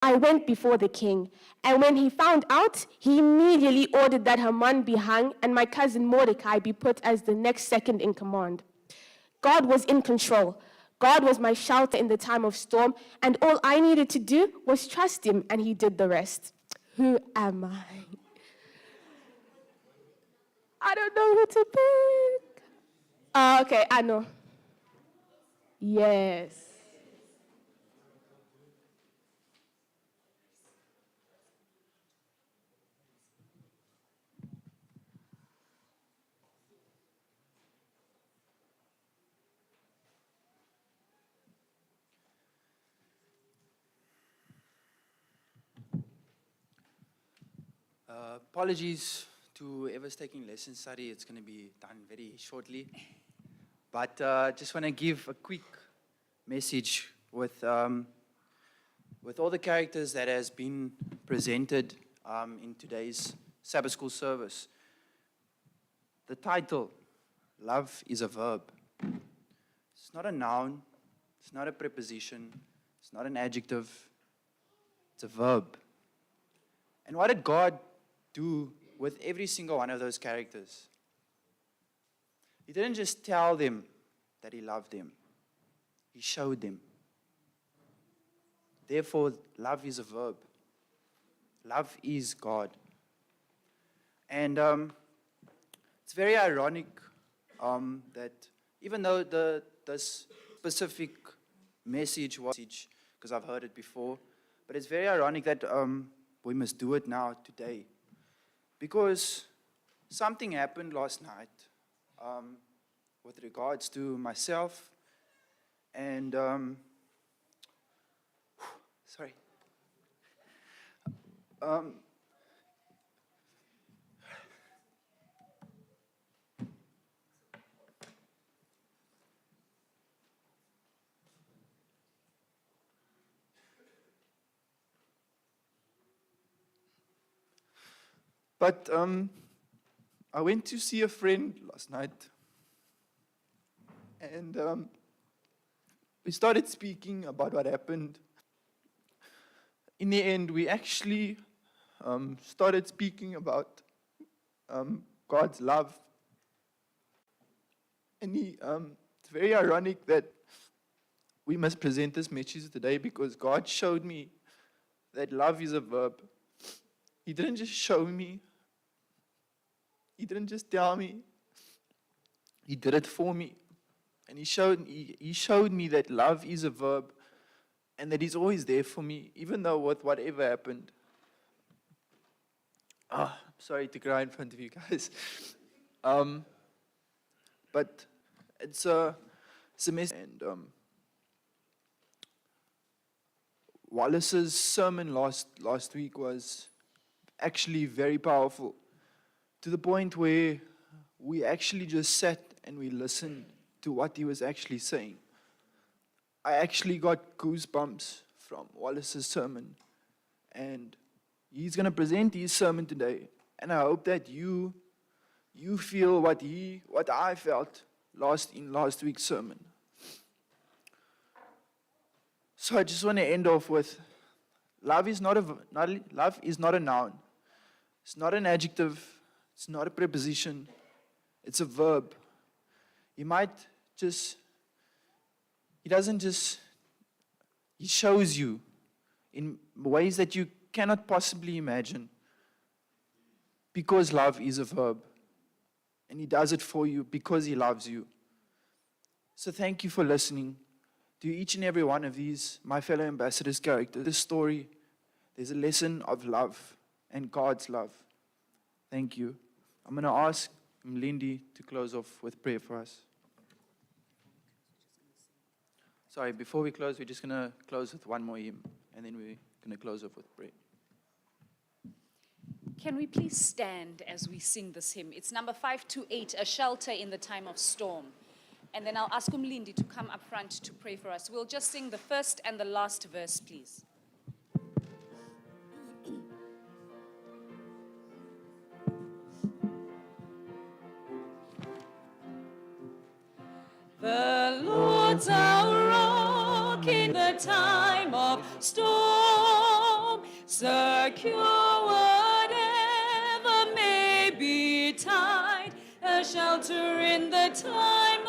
I went before the king, and when he found out, he immediately ordered that Haman be hung and my cousin Mordecai be put as the next second in command. God was in control. God was my shelter in the time of storm, and all I needed to do was trust him, and he did the rest. Who am I? I don't know who to pick. Okay, I know. Yes. Apologies to whoever's taking lesson study. It's going to be done very shortly. But just want to give a quick message with all the characters that has been presented in today's Sabbath school service. The title, Love is a Verb. It's not a noun. It's not a preposition. It's not an adjective. It's a verb. And what did God do with every single one of those characters? He didn't just tell them that he loved them. He showed them. Therefore, love is a verb. Love is God. And it's very ironic that even though this specific message was, because I've heard it before, but it's very ironic that we must do it now, today. Because something happened last night with regards to myself and, sorry. But I went to see a friend last night, and we started speaking about what happened. In the end, we actually started speaking about God's love. And it's very ironic that we must present this message today because God showed me that love is a verb. He didn't just show me. He didn't just tell me. He did it for me. And he showed me that love is a verb and that he's always there for me, even though with whatever happened. I'm sorry to cry in front of you guys. But it's a message. And Wallace's sermon last week was actually very powerful, to the point where we actually just sat and we listened to what he was actually saying. I actually got goosebumps from Wallace's sermon, and he's going to present his sermon today, and I hope that you feel what I felt in last week's sermon. So I just want to end off with, love is not a noun. It's not an adjective. It's not a preposition. It's a verb. He shows you in ways that you cannot possibly imagine, because love is a verb. And he does it for you because he loves you. So thank you for listening to each and every one of these, my fellow ambassadors' characters. This story, there's a lesson of love and God's love. Thank you. I'm going to ask Lindy to close off with prayer for us. Sorry, before we close, we're just going to close with one more hymn, and then we're going to close off with prayer. Can we please stand as we sing this hymn? It's number 528, A Shelter in the Time of Storm. And then I'll ask Lindy to come up front to pray for us. We'll just sing the first and the last verse, please. The Lord's our rock in the time of storm. secure whatever may betide, a shelter in the time